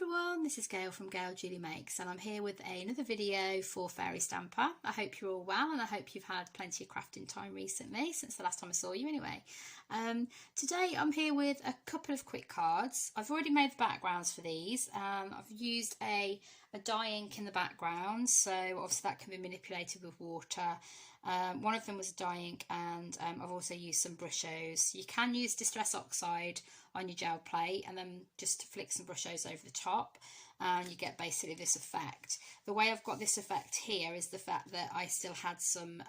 everyone, this is Gail from Gail Julie Makes, and I'm here with another video for Fairy Stamper. I hope you're all well and I hope you've had plenty of crafting time recently, since the last time I saw you anyway. Today I'm here with a couple of quick cards. I've already made the backgrounds for these. I've used a dye ink in the background, so obviously that can be manipulated with water. One of them was a dye ink, and I've also used some brushos. You can use Distress Oxide on your gel plate and then just flick some brushos over the top and you get basically this effect. The way I've got this effect here is the fact that I still had some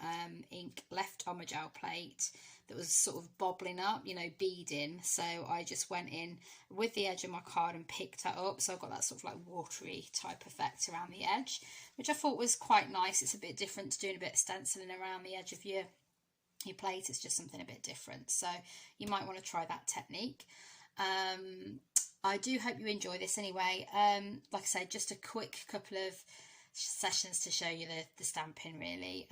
ink left on my gel plate that was sort of bobbling up, you know, beading, so I just went in with the edge of my card and picked that up, so I've got that sort of like watery type effect around the edge, which I thought was quite nice. It's a bit different to doing a bit of stenciling around the edge of your plate. It's just something a bit different, so you might want to try that technique. I do hope you enjoy this anyway. Like I said, just a quick couple of sessions to show you the stamping really.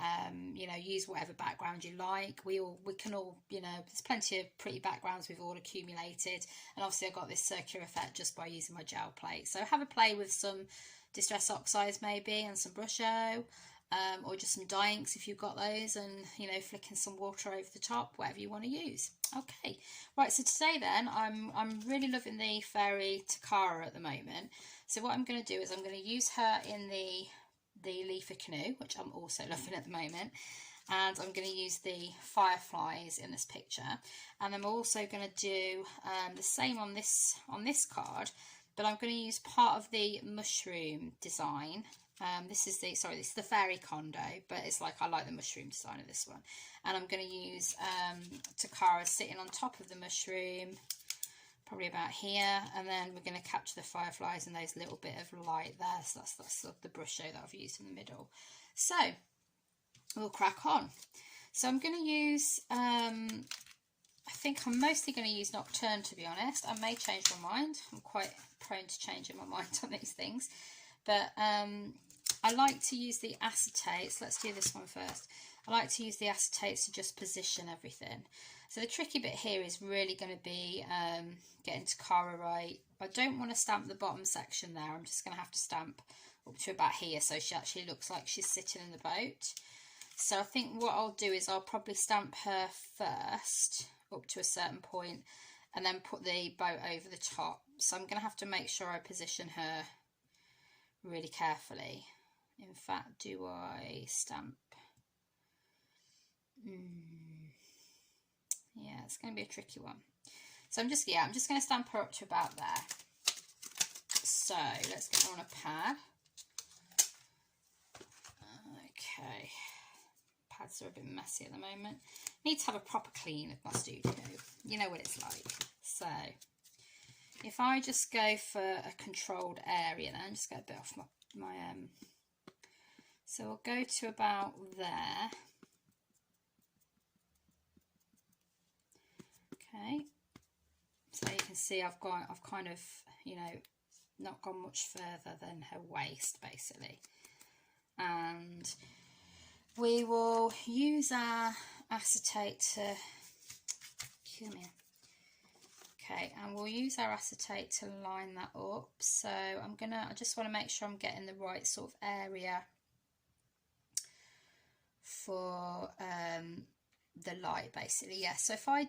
You know, use whatever background you like. We can all, you know, there's plenty of pretty backgrounds we've all accumulated, and obviously I got this circular effect just by using my gel plate. So have a play with some Distress Oxides maybe and some brusho, or just some dye inks if you've got those, and you know, flicking some water over the top, whatever you want to use. Okay, right, so today then I'm really loving the fairy Tokara at the moment. So what I'm going to do is I'm going to use her in the leafy canoe, which I'm also loving at the moment, and I'm going to use the Fireflies in this picture, and I'm also going to do the same on this card, but I'm going to use part of the mushroom design. This is the fairy Condo, but it's like, I like the mushroom design of this one. And I'm going to use Tokara sitting on top of the mushroom, probably about here, and then we're going to capture the fireflies and those little bit of light there. So that's sort of the brush show that I've used in the middle. So we'll crack on. So I'm going to use, I think I'm mostly going to use Nocturne, to be honest. I may change my mind. I'm quite prone to changing my mind on these things. But I like to use the acetates. Let's do this one first. I like to use the acetates to just position everything. So the tricky bit here is really going to be getting Tokara right. I don't want to stamp the bottom section there. I'm just going to have to stamp up to about here, so she actually looks like she's sitting in the boat. So I think what I'll do is I'll probably stamp her first up to a certain point and then put the boat over the top. So I'm going to have to make sure I position her really carefully. In fact, do I stamp? Yeah, it's going to be a tricky one. So I'm just going to stamp her up to about there. So let's get her on a pad. Okay, pads are a bit messy at the moment. Need to have a proper clean of my studio. You know what it's like. So if I just go for a controlled area, then just get a bit off my so we'll go to about there. Okay, so you can see I've kind of, you know, not gone much further than her waist basically, and we will use our acetate to okay, and we'll use our acetate to line that up. So I just want to make sure I'm getting the right sort of area for the light basically. Yeah, so if I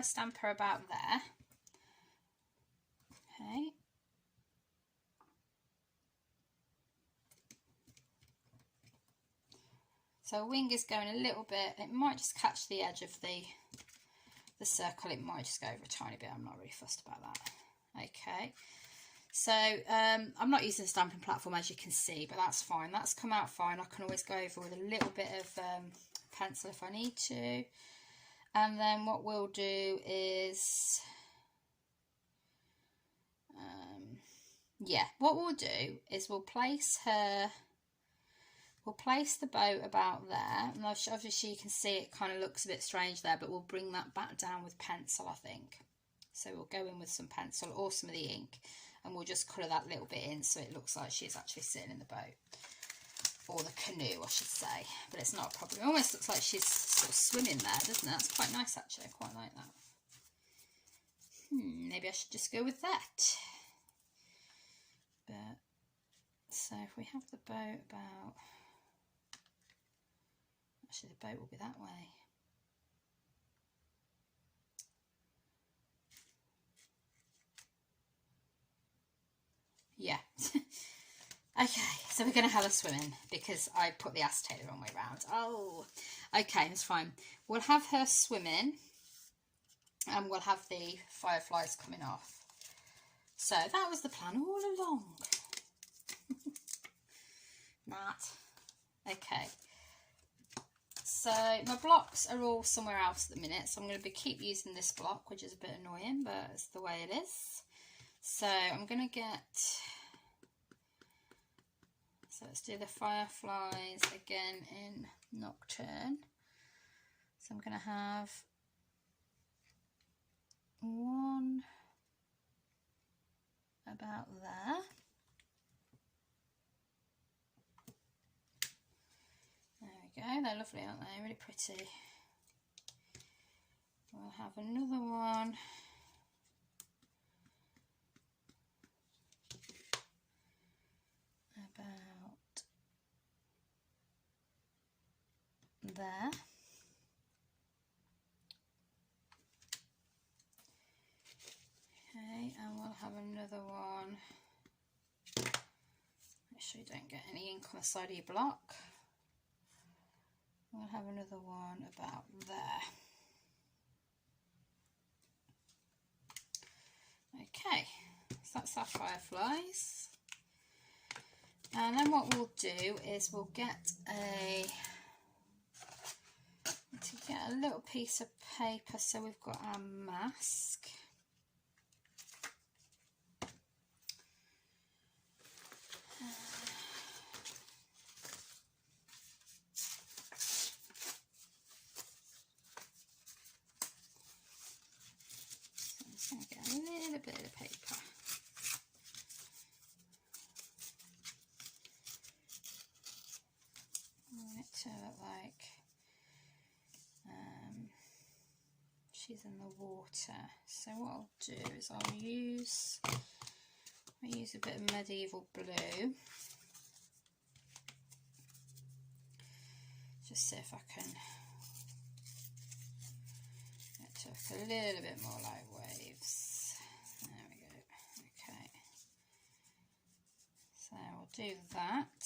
stamp her about there, okay, so wing is going a little bit, it might just catch the edge of the circle, it might just go over a tiny bit. I'm not really fussed about that. Okay, so I'm not using a stamping platform, as you can see, but that's fine. That's come out fine. I can always go over with a little bit of pencil if I need to. And then what we'll do is, yeah, what we'll do is we'll place the boat about there, and obviously you can see it kind of looks a bit strange there, but we'll bring that back down with pencil, I think. So we'll go in with some pencil or some of the ink, and we'll just colour that little bit in so it looks like she's actually sitting in the boat, or the canoe I should say, but it's not a problem. It almost looks like she's sort of swimming there, doesn't it? That's quite nice actually, I quite like that. Maybe I should just go with that. So if we have the boat about, actually the boat will be that way. Yeah. Okay, so we're going to have a swim in because I put the acetate the wrong way round. Oh, okay, that's fine. We'll have her swimming and we'll have the fireflies coming off. So that was the plan all along. Matt. Okay. So my blocks are all somewhere else at the minute, so I'm going to keep using this block, which is a bit annoying, but it's the way it is. So I'm going to get... So let's do the fireflies again in Nocturne. So I'm going to have one about there. There we go, they're lovely, aren't they? Really pretty. We'll have another one about there. Okay, and we'll have another one. Make sure you don't get any ink on the side of your block. We'll have another one about there. Okay, so that's our fireflies. And then what we'll do is we'll get a little piece of paper, so we've got our mask. So I'm just going to get a little bit of paper. I want it to look like she's in the water. So what I'll do is I'll use a bit of medieval blue. Just see if I can get it to look a little bit more like waves. There we go. Okay. So we'll do that.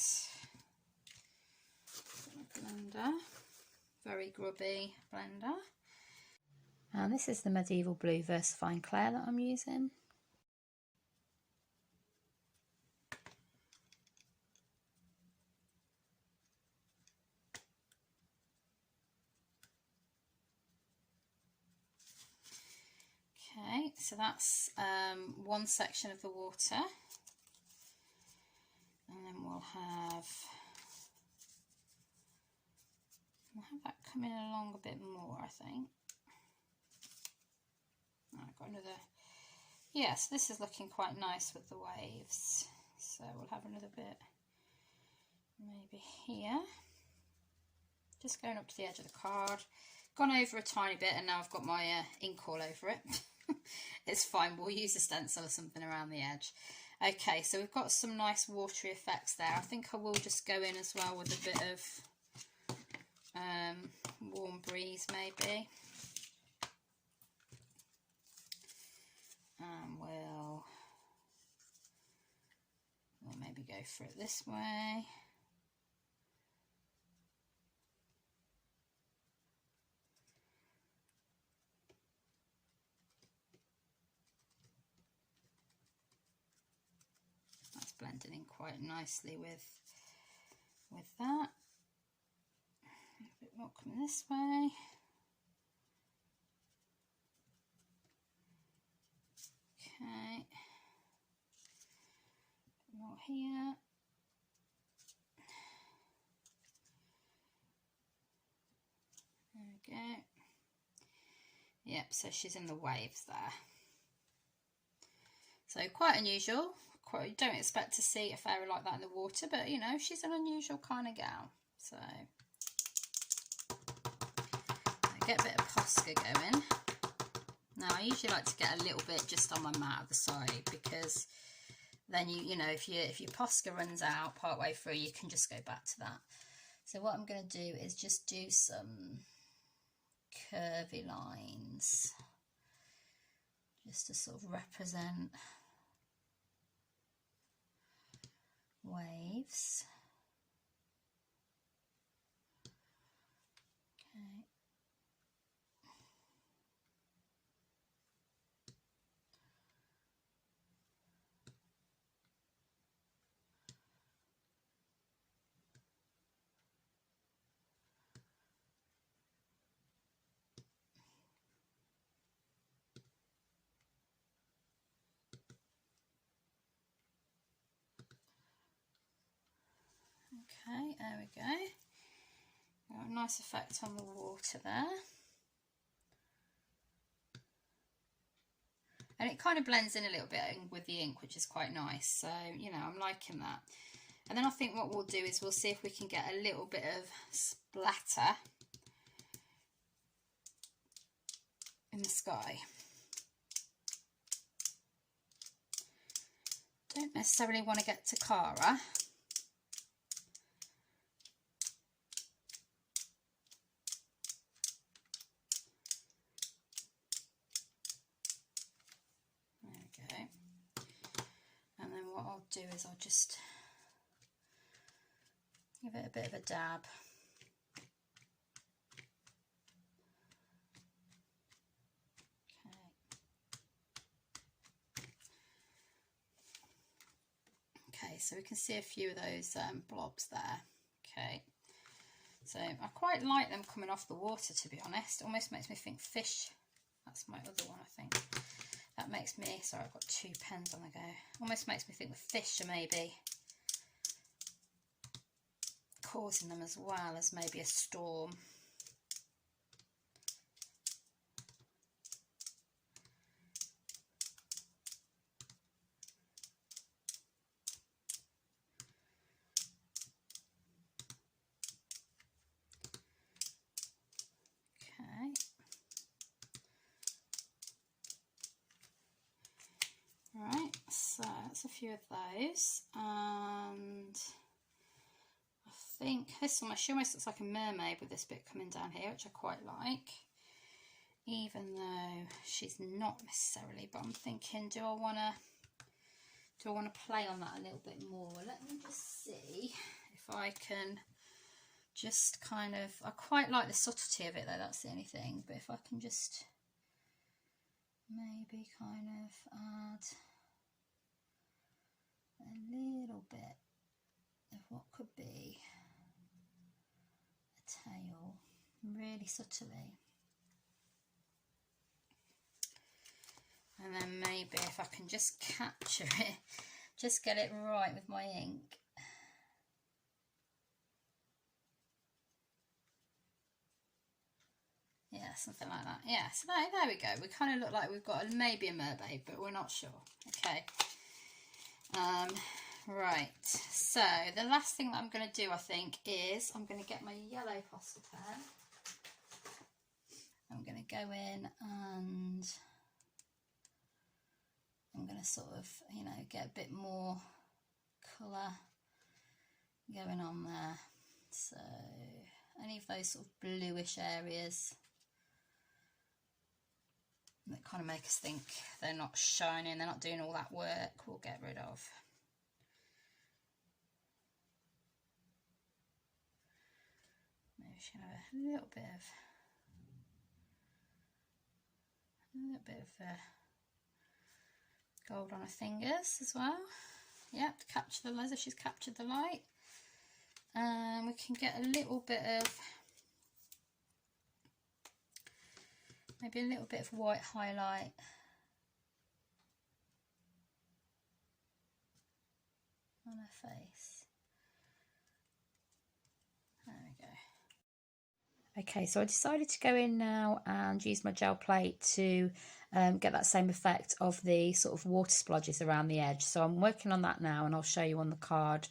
Blender, very grubby blender. And this is the medieval blue VersaFine Clair that I'm using. Okay, so that's one section of the water, and then we'll have that coming along a bit more, I think. I've got another, yeah, so this is looking quite nice with the waves. So we'll have another bit maybe here. Just going up to the edge of the card. Gone over a tiny bit and now I've got my ink all over it. It's fine, we'll use a stencil or something around the edge. Okay, so we've got some nice watery effects there. I think I will just go in as well with a bit of warm breeze maybe. And we'll maybe go for it this way. That's blending in quite nicely with that. A bit more coming this way. Okay, a bit more here. There we go. Yep, so she's in the waves there. So quite unusual. You don't expect to see a fairy like that in the water, but you know, she's an unusual kind of gal. So I get a bit of Posca going. Now I usually like to get a little bit just on my mat at the side because then you know, if your Posca runs out partway through, you can just go back to that. So what I'm going to do is just do some curvy lines, just to sort of represent waves. Okay. Okay, there we go. Got a nice effect on the water there. And it kind of blends in a little bit with the ink, which is quite nice. So, you know, I'm liking that. And then I think what we'll do is we'll see if we can get a little bit of splatter in the sky. Don't necessarily want to get Tokara. What I'll do is I'll just give it a bit of a dab. Okay, so we can see a few of those blobs there. Okay, so I quite like them coming off the water, to be honest. It almost makes me think fish. That's my other one, I think. That makes me, sorry, I've got 2 pens on the go. Almost makes me think the fish are maybe causing them as well as maybe a storm. Okay. Right, so that's a few of those, and I think this one, she almost looks like a mermaid with this bit coming down here, which I quite like, even though she's not necessarily, but I'm thinking, do I want to play on that a little bit more? Let me just see if I can just kind of, I quite like the subtlety of it though, that's the only thing, but if I can just maybe kind of add a little bit of what could be a tail, really subtly. And then maybe if I can just capture it, just get it right with my ink. Yeah, something like that. Yeah, so there we go. We kind of look like we've got maybe a mermaid, but we're not sure. Okay. Right. So the last thing that I'm going to do, I think, is I'm going to get my yellow postal pen. I'm going to go in and I'm going to sort of, you know, get a bit more colour going on there. So any of those sort of bluish areas that kind of make us think they're not shining, they're not doing all that work, we'll get rid of. Maybe we should have a little bit of gold on her fingers as well. Yep, to capture the laser, she's captured the light. We can get a little bit of, maybe a little bit of white highlight. On her face. There we go. Okay, so I decided to go in now and use my gel plate to get that same effect of the sort of water splodges around the edge. So I'm working on that now, and I'll show you on the card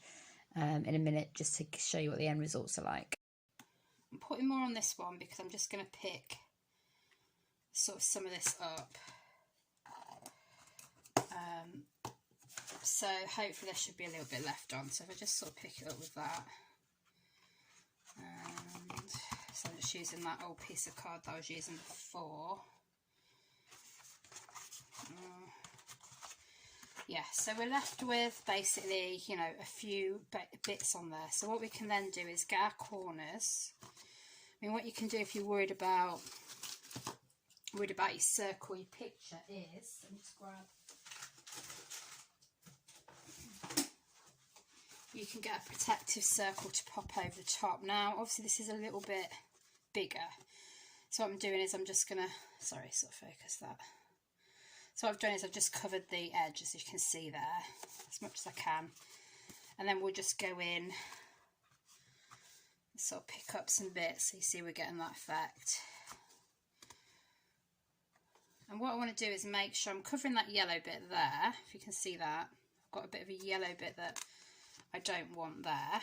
in a minute, just to show you what the end results are like. I'm putting more on this one because I'm just going to pick sort of some of this up. so hopefully there should be a little bit left on. So if I just sort of pick it up with that, and so I'm just using that old piece of card that I was using before. Yeah, so we're left with basically, you know, a few bits on there. So what we can then do is get our corners. I mean, what you can do if you're worried about your circle, your picture is, let me just grab, you can get a protective circle to pop over the top. Now, obviously this is a little bit bigger. So what I'm doing is I'm just gonna, sorry, sort of focus that. So what I've done is I've just covered the edge, as you can see there, as much as I can. And then we'll just go in and sort of pick up some bits, so you see we're getting that effect. And what I want to do is make sure I'm covering that yellow bit there, if you can see that. I've got a bit of a yellow bit that I don't want there.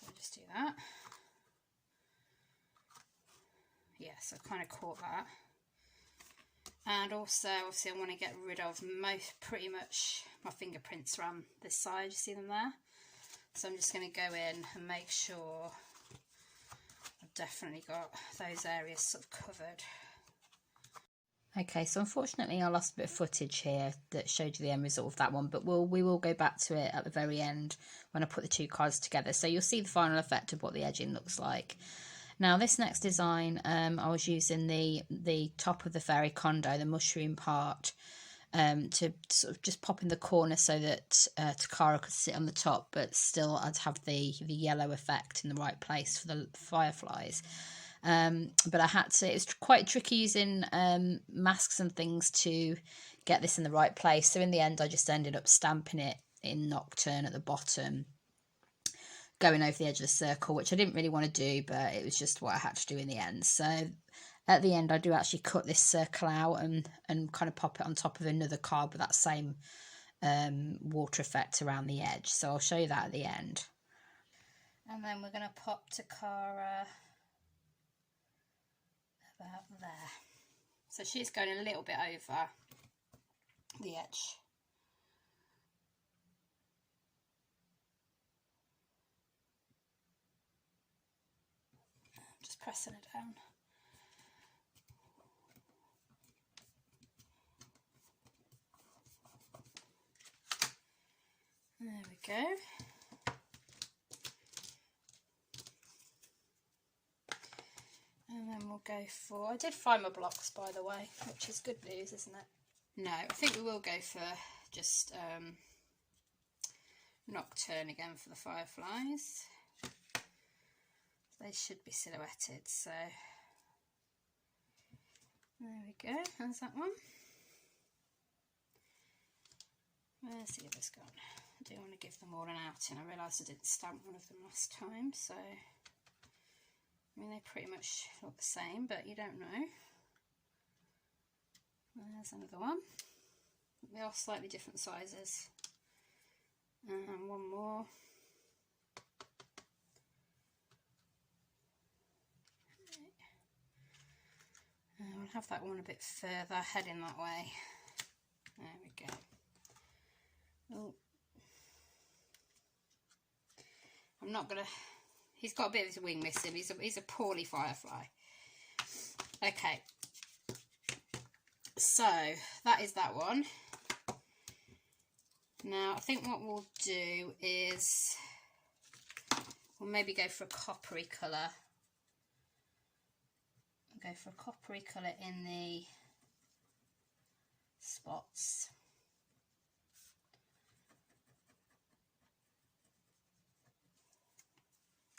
So I'll just do that. Yeah, so I kind of caught that. And also, obviously, I want to get rid of pretty much my fingerprints around this side. You see them there? So I'm just going to go in and make sure I've definitely got those areas sort of covered. Okay, so unfortunately I lost a bit of footage here that showed you the end result of that one, but we will go back to it at the very end when I put the two cards together. So you'll see the final effect of what the edging looks like. Now this next design, I was using the top of the fairy condo, the mushroom part, to sort of just pop in the corner so that Tokara could sit on the top, but still I'd have the yellow effect in the right place for the fireflies. But I had to, it's quite tricky using masks and things to get this in the right place. So in the end, I just ended up stamping it in Nocturne at the bottom, going over the edge of the circle, which I didn't really want to do, but it was just what I had to do in the end. So at the end, I do actually cut this circle out and kind of pop it on top of another card with that same water effect around the edge. So I'll show you that at the end. And then we're going to pop Tokara about there. So she's going a little bit over the edge. Just pressing it down. There we go. And then we'll go for, I did find my blocks by the way, which is good news, isn't it? No, I think we will go for just Nocturne again for the fireflies. They should be silhouetted, so there we go, there's that one. Where's the others gone? I do want to give them all an outing. I realised I didn't stamp one of them last time, so I mean they pretty much look the same, but you don't know. There's another one. They are slightly different sizes. And one more. I'll have that one a bit further, heading that way. There we go. Oh, I'm not gonna. He's got a bit of his wing missing. He's a poorly firefly. Okay. So that is that one. Now I think what we'll do is we'll maybe go for a coppery colour. Go for a coppery colour in the spots.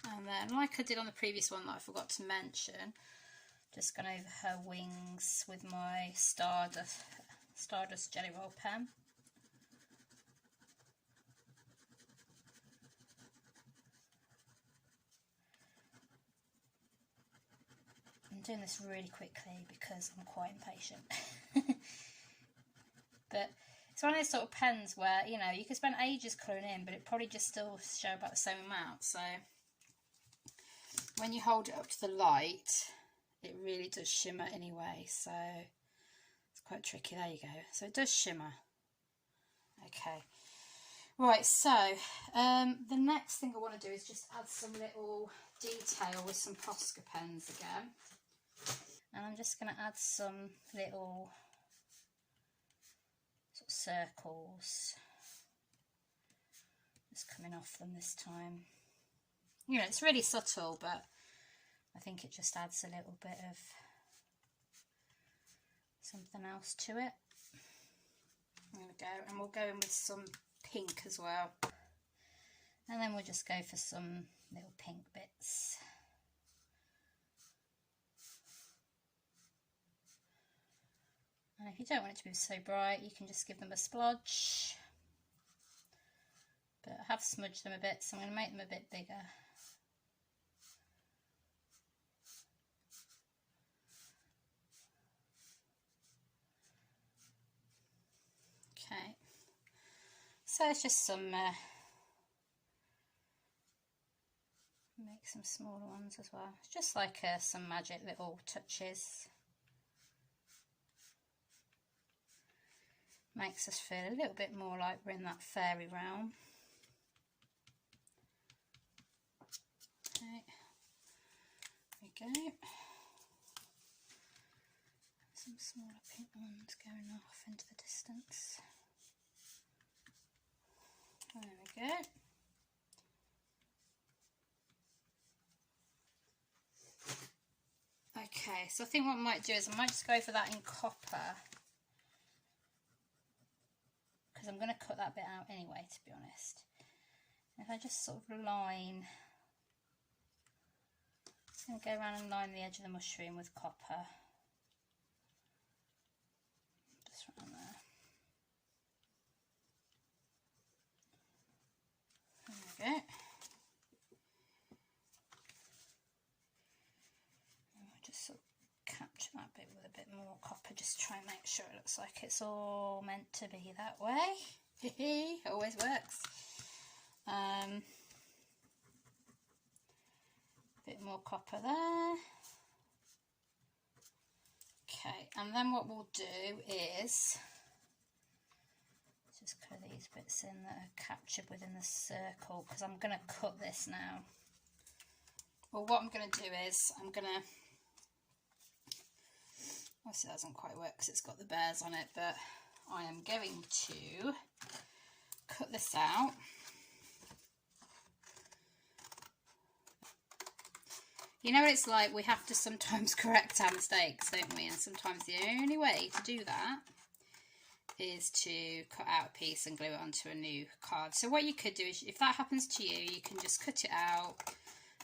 And then, like I did on the previous one that I forgot to mention, just gone over her wings with my Stardust Jelly Roll pen. I'm doing this really quickly because I'm quite impatient. But it's one of those sort of pens where, you know, you could spend ages colouring in, but it probably just still show about the same amount. So when you hold it up to the light, it really does shimmer anyway. So it's quite tricky. There you go. So it does shimmer. Okay, right, so the next thing I want to do is just add some little detail with some Posca pens again. And I'm just going to add some little sort of circles just coming off them this time. You know, it's really subtle, but I think it just adds a little bit of something else to it. There we go, and we'll go in with some pink as well. And then we'll just go for some little pink bits. And if you don't want it to be so bright, you can just give them a splodge. But I have smudged them a bit, so I'm going to make them a bit bigger. Okay, so it's just some, make some smaller ones as well. It's just like some magic little touches. Makes us feel a little bit more like we're in that fairy realm. Okay, there we go. Some smaller pink ones going off into the distance. There we go. Okay, so I think what I might do is I might just go for that in copper, because I'm going to cut that bit out anyway, to be honest. If I just sort of line, just going to go around and line the edge of the mushroom with copper. Just around there. There we go. Just sort of capture that bit with a bit more copper, just try and make sure it looks like it's all meant to be that way. Always works. Bit more copper there. Okay, and then what we'll do is just cut these bits in that are captured within the circle, because I'm going to cut this now. Well, what I'm going to do is I'm going to, obviously that doesn't quite work because it's got the bears on it, but I am going to cut this out. You know what it's like, we have to sometimes correct our mistakes, don't we? And sometimes the only way to do that is to cut out a piece and glue it onto a new card. So what you could do is, if that happens to you, you can just cut it out,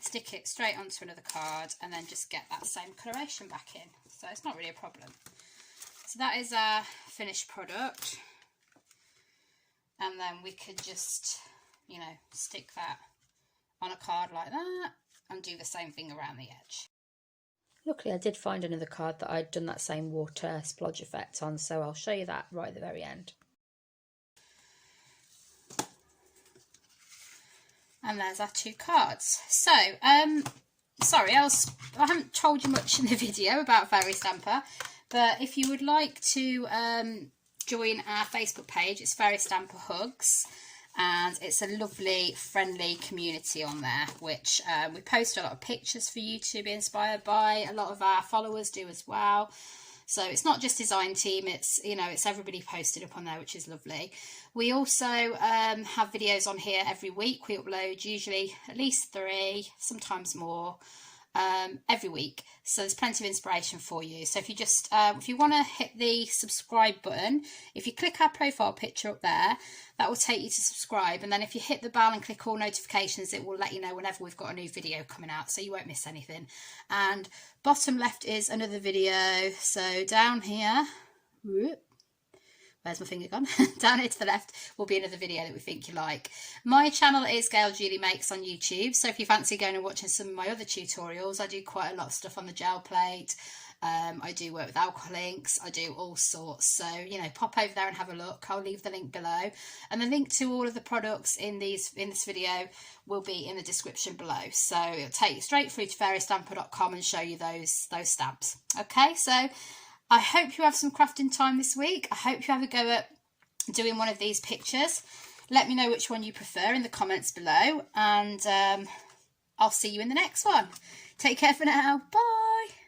stick it straight onto another card, and then just get that same coloration back in. So it's not really a problem. So that is our finished product. And then we could just, you know, stick that on a card like that and do the same thing around the edge. Luckily I did find another card that I'd done that same water splodge effect on, so I'll show you that right at the very end. And there's our two cards. So, sorry, I haven't told you much in the video about Fairy Stamper, but if you would like to join our Facebook page, it's Fairy Stamper Hugs, and it's a lovely, friendly community on there, which we post a lot of pictures for you to be inspired by. A lot of our followers do as well. So it's not just design team, it's, you know, it's everybody posted up on there, which is lovely. We also have videos on here every week. We upload usually at least 3, sometimes more, every week. So there's plenty of inspiration for you. So if you just, if you want to hit the subscribe button, if you click our profile picture up there, that will take you to subscribe. And then if you hit the bell and click all notifications, it will let you know whenever we've got a new video coming out, so you won't miss anything. And bottom left is another video. So down here, where's my finger gone? Down here to the left will be another video that we think you like. My channel is Gail Julie Makes on YouTube, so if you fancy going and watching some of my other tutorials, I do quite a lot of stuff on the gel plate. I do work with alcohol inks, I do all sorts, so, you know, pop over there and have a look. I'll leave the link below, and the link to all of the products in this video will be in the description below, so it'll take you straight through to fairystamper.com and show you those stamps. Okay, so I hope you have some crafting time this week. I hope you have a go at doing one of these pictures. Let me know which one you prefer in the comments below, and I'll see you in the next one. Take care for now. Bye.